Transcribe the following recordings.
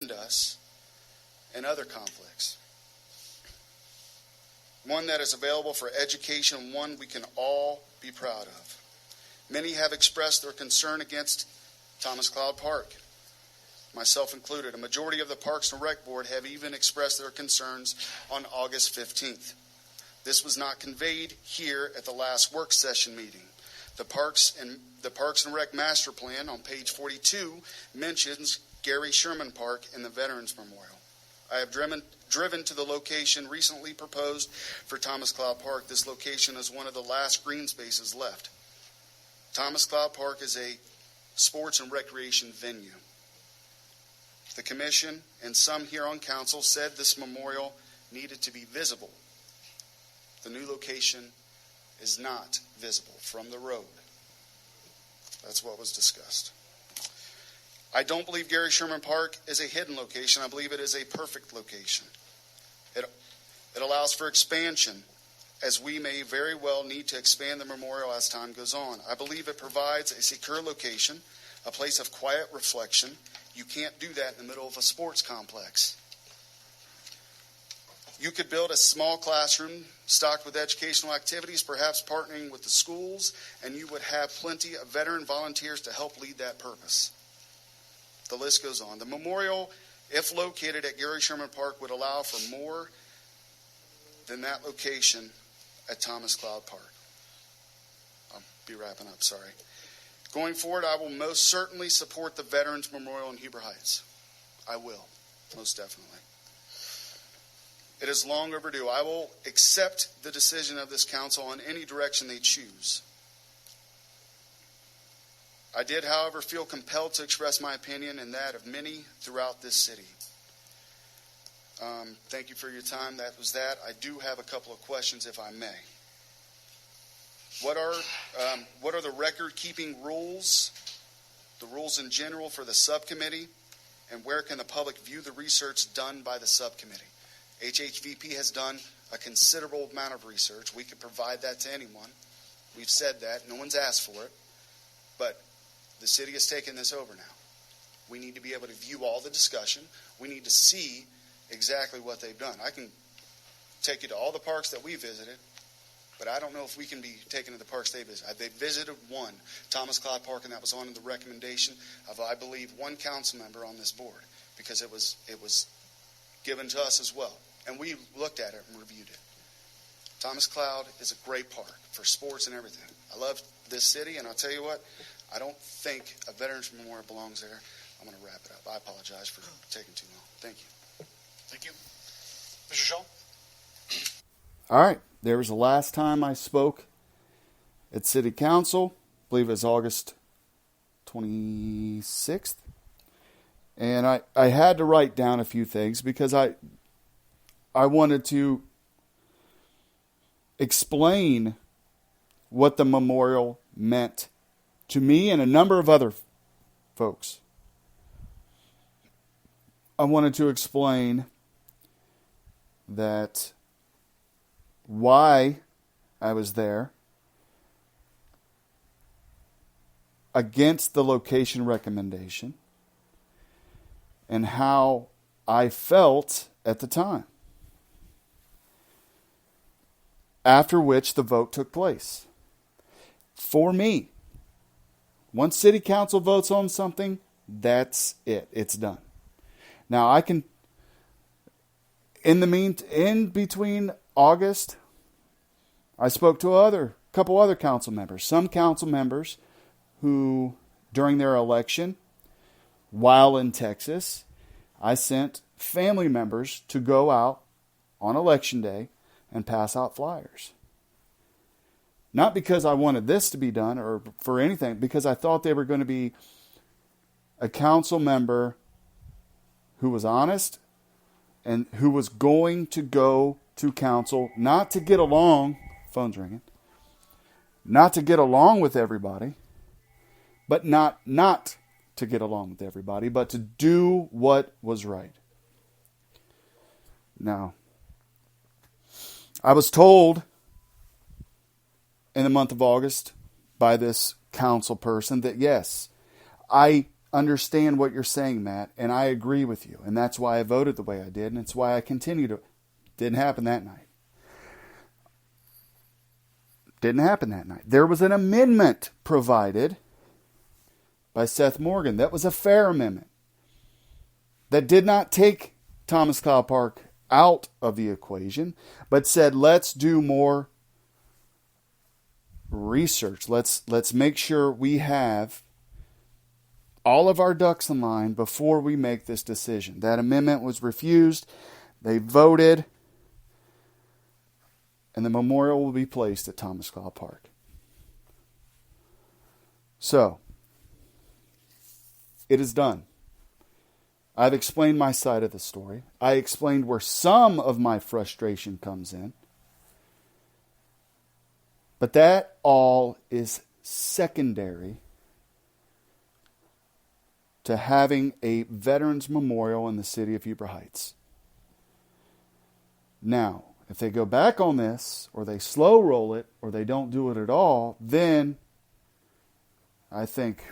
us and other conflicts. One that is available for education, one we can all be proud of. Many have expressed their concern against Thomas Cloud Park, myself included. A majority of the Parks and Rec Board have even expressed their concerns on August 15th. This was not conveyed here at the last work session meeting. The Parks and Rec Master Plan on page 42 mentions Gary Sherman Park and the Veterans Memorial. I have driven to the location recently proposed for Thomas Cloud Park. This location is one of the last green spaces left. Thomas Cloud Park is a sports and recreation venue. The commission and some here on council said this memorial needed to be visible. The new location is not visible from the road. That's what was discussed. I don't believe Gary Sherman Park is a hidden location. I believe it is a perfect location. It allows for expansion, as we may very well need to expand the memorial as time goes on. I believe it provides a secure location, a place of quiet reflection. You can't do that in the middle of a sports complex. You could build a small classroom stocked with educational activities, perhaps partnering with the schools, and you would have plenty of veteran volunteers to help lead that purpose. The list goes on. The memorial, if located at Gary Sherman Park, would allow for more than that location at Thomas Cloud Park. I'll be wrapping up, sorry. Going forward, I will most certainly support the Veterans Memorial in Heber Heights. I will, most definitely. It is long overdue. I will accept the decision of this council on any direction they choose. I did, however, feel compelled to express my opinion and that of many throughout this city. Thank you for your time. That was that. I do have a couple of questions, if I may. What are the record-keeping rules, the rules in general for the subcommittee, and where can the public view the research done by the subcommittee? HHVP has done a considerable amount of research. We could provide that to anyone. We've said that. No one's asked for it. But the city has taken this over now. We need to be able to view all the discussion. We need to see exactly what they've done. I can take you to all the parks that we visited, but I don't know if we can be taken to the parks they visited. They visited one, Thomas Cloud Park, and that was on the recommendation of, I believe, one council member on this board, because it was given to us as well. And we looked at it and reviewed it. Thomas Cloud is a great park for sports and everything. I love this city, and I'll tell you what, I don't think a Veterans Memorial belongs there. I'm going to wrap it up. I apologize for taking too long. Thank you. Thank you. Mr. Shaw? All right. There was the last time I spoke at City Council. I believe it was August 26th. And I had to write down a few things because I wanted to explain what the memorial meant to me and a number of other folks. I wanted to explain that why I was there, against the location recommendation, and how I felt at the time. After which the vote took place. For me, once City Council votes on something, that's it. It's done. Now I can, in between August, I spoke to a couple other council members. Some council members who, during their election, while in Texas, I sent family members to go out on election day and pass out flyers. Not because I wanted this to be done or for anything, because I thought they were going to be a council member who was honest and who was going to go to council not to get along, phone's ringing, not to get along with everybody, but not to get along with everybody, but to do what was right. Now, I was told in the month of August by this council person that yes, I understand what you're saying, Matt, and I agree with you. And that's why I voted the way I did, and it's why I continue to. Didn't happen that night. Didn't happen that night. There was an amendment provided by Seth Morgan. That was a fair amendment. That did not take Thomas Cloud Park out of the equation, but said, let's do more research. Let's make sure we have all of our ducks in line before we make this decision. That amendment was refused. They voted, and the memorial will be placed at Thomas Cloud Park. So, it is done. I've explained my side of the story. I explained where some of my frustration comes in. But that all is secondary to having a Veterans Memorial in the city of Heber Heights. Now, if they go back on this, or they slow roll it, or they don't do it at all, then I think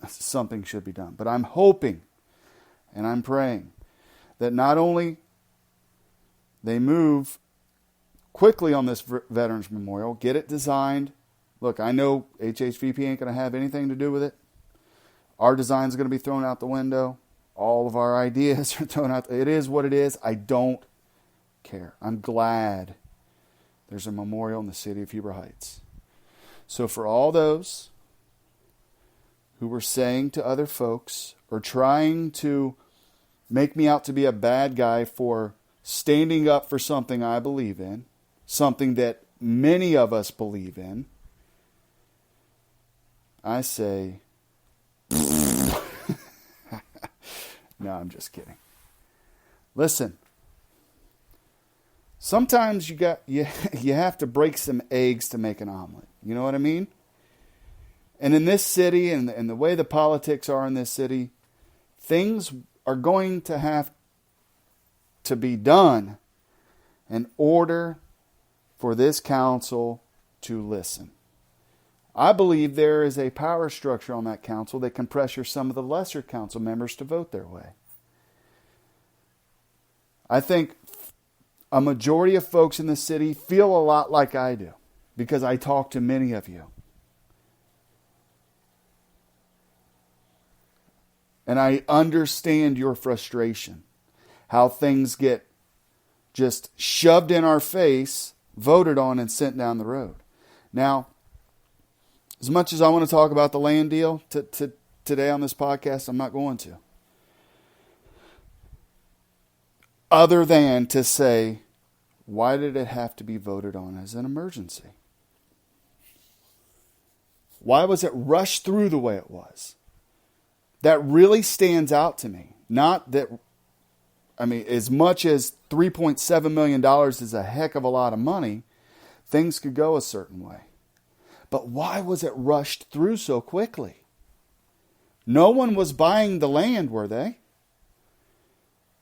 something should be done. But I'm hoping and I'm praying that not only they move quickly on this Veterans Memorial, get it designed. Look, I know HHVP ain't going to have anything to do with it. Our design is going to be thrown out the window. All of our ideas are thrown out. It is what it is. I don't care. I'm glad there's a memorial in the city of Heber Heights. So for all those who were saying to other folks or trying to make me out to be a bad guy for standing up for something I believe in, something that many of us believe in, I say, no, I'm just kidding. Listen, sometimes you have to break some eggs to make an omelet. You know what I mean? And in this city, and the way the politics are in this city, things are going to have to be done in order for this council to listen. I believe there is a power structure on that council that can pressure some of the lesser council members to vote their way. I think a majority of folks in the city feel a lot like I do, because I talk to many of you. And I understand your frustration, how things get just shoved in our face, voted on, and sent down the road. Now, as much as I want to talk about the land deal today on this podcast, I'm not going to. Other than to say, why did it have to be voted on as an emergency? Why was it rushed through the way it was? That really stands out to me. Not that, I mean, as much as $3.7 million is a heck of a lot of money, things could go a certain way. But why was it rushed through so quickly? No one was buying the land, were they?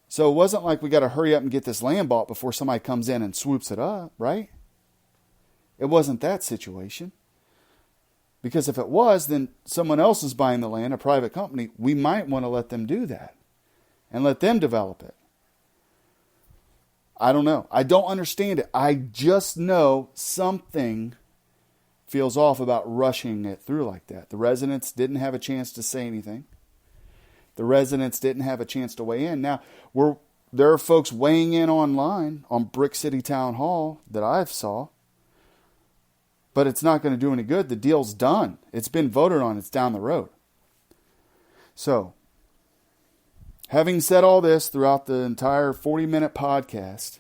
So it wasn't like we got to hurry up and get this land bought before somebody comes in and swoops it up, right? It wasn't that situation. Because if it was, then someone else is buying the land, a private company. We might want to let them do that and let them develop it. I don't know. I don't understand it. I just know something feels off about rushing it through like that. The residents didn't have a chance to say anything. The residents didn't have a chance to weigh in. Now, there are folks weighing in online on Brick City Town Hall that I've saw. But it's not going to do any good. The deal's done. It's been voted on. It's down the road. So, having said all this throughout the entire 40-minute podcast,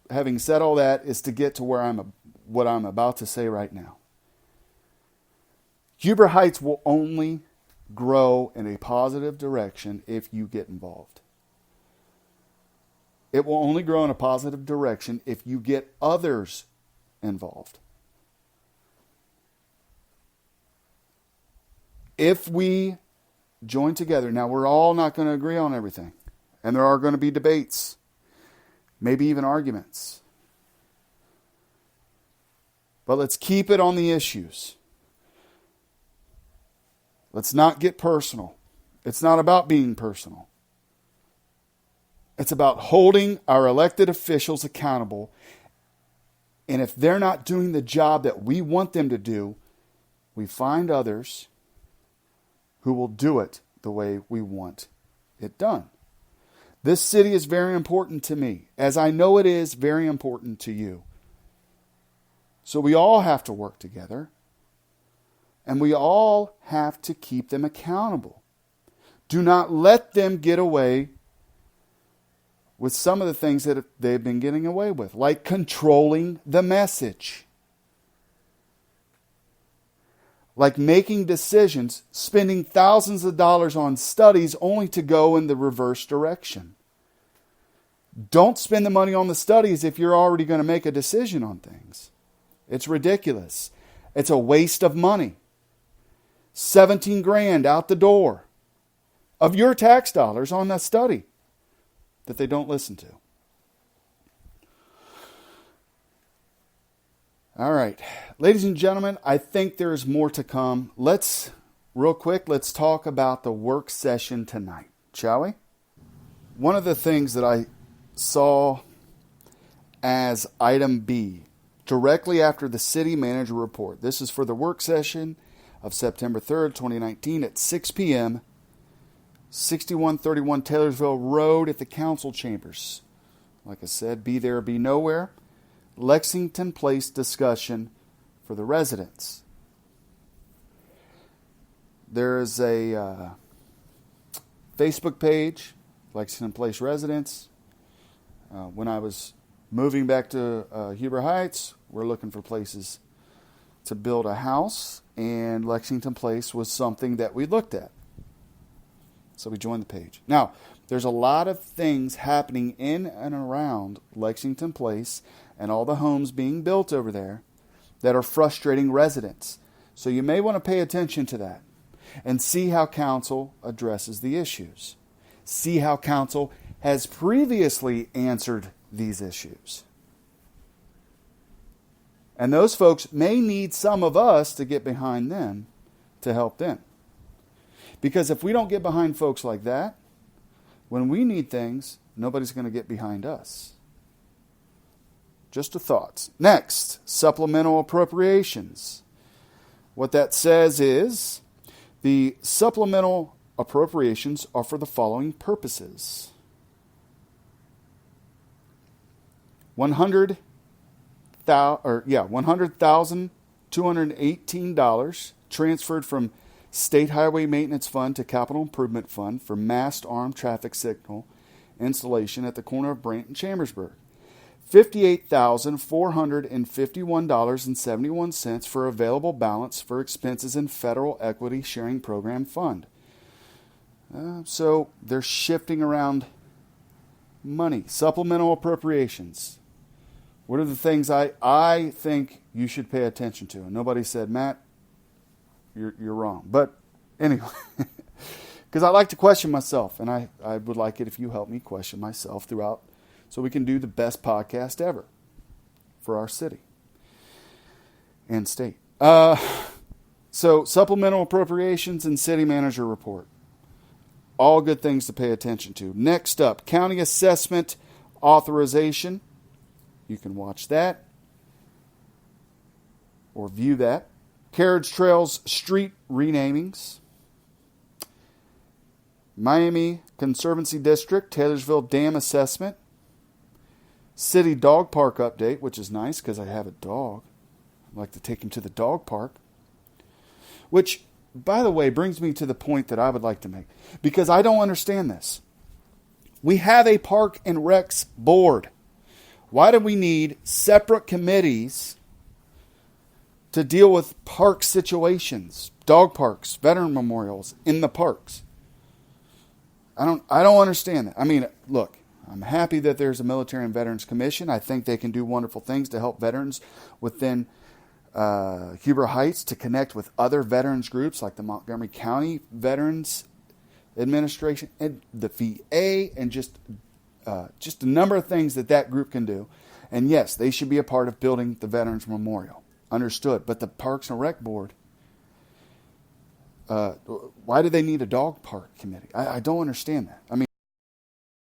having said all that is to get to what I'm about to say right now. Heber Heights will only grow in a positive direction if you get involved. It will only grow in a positive direction if you get others involved. If we join together, now we're all not going to agree on everything, and there are going to be debates, maybe even arguments. But let's keep it on the issues. Let's not get personal. It's not about being personal. It's about holding our elected officials accountable. And if they're not doing the job that we want them to do, we find others who will do it the way we want it done. This city is very important to me, as I know it is very important to you. So we all have to work together, and we all have to keep them accountable. Do not let them get away with some of the things that they've been getting away with, like controlling the message, like making decisions, spending thousands of dollars on studies only to go in the reverse direction. Don't spend the money on the studies if you're already going to make a decision on things. It's ridiculous. It's a waste of money. 17 grand out the door of your tax dollars on a study that they don't listen to. All right. Ladies and gentlemen, I think there is more to come. Real quick, let's talk about the work session tonight, shall we? One of the things that I saw as item B, directly after the city manager report. This is for the work session of September 3rd, 2019 at 6 p.m., 6131 Taylorsville Road at the council chambers. Like I said, be there, be nowhere. Lexington Place discussion for the residents. There is a Facebook page, Lexington Place residents. When I was moving back to Huber Heights, we're looking for places to build a house, and Lexington Place was something that we looked at. So we joined the page. Now, there's a lot of things happening in and around Lexington Place and all the homes being built over there that are frustrating residents. So you may want to pay attention to that and see how council addresses the issues. See how council has previously answered these issues. And those folks may need some of us to get behind them to help them. Because if we don't get behind folks like that, when we need things, nobody's going to get behind us. Just a thought. Next, supplemental appropriations. What that says is the supplemental appropriations are for the following purposes. $100,218 transferred from State Highway Maintenance Fund to Capital Improvement Fund for mast arm traffic signal installation at the corner of Brant and Chambersburg. $58,451.71 for available balance for expenses in Federal Equity Sharing Program Fund. So they're shifting around money. Supplemental appropriations. What are the things I think you should pay attention to? And nobody said, Matt, you're wrong. But anyway, because I like to question myself, and I would like it if you help me question myself throughout so we can do the best podcast ever for our city and state. So supplemental appropriations and city manager report. All good things to pay attention to. Next up, county assessment authorization. You can watch that or view that. Carriage Trails street renamings. Miami Conservancy District, Taylorsville Dam assessment. City dog park update, which is nice because I have a dog. I'd like to take him to the dog park. Which, by the way, brings me to the point that I would like to make. Because I don't understand this. We have a Park and Recs board. Why do we need separate committees to deal with park situations, dog parks, veteran memorials in the parks? I don't understand that. I mean, look, I'm happy that there's a Military and Veterans Commission. I think they can do wonderful things to help veterans within Huber Heights to connect with other veterans groups like the Montgomery County Veterans Administration and the VA and just a number of things that group can do. And yes, they should be a part of building the Veterans Memorial. Understood. But the Parks and Rec Board, Why do they need a dog park committee? I don't understand that. I mean,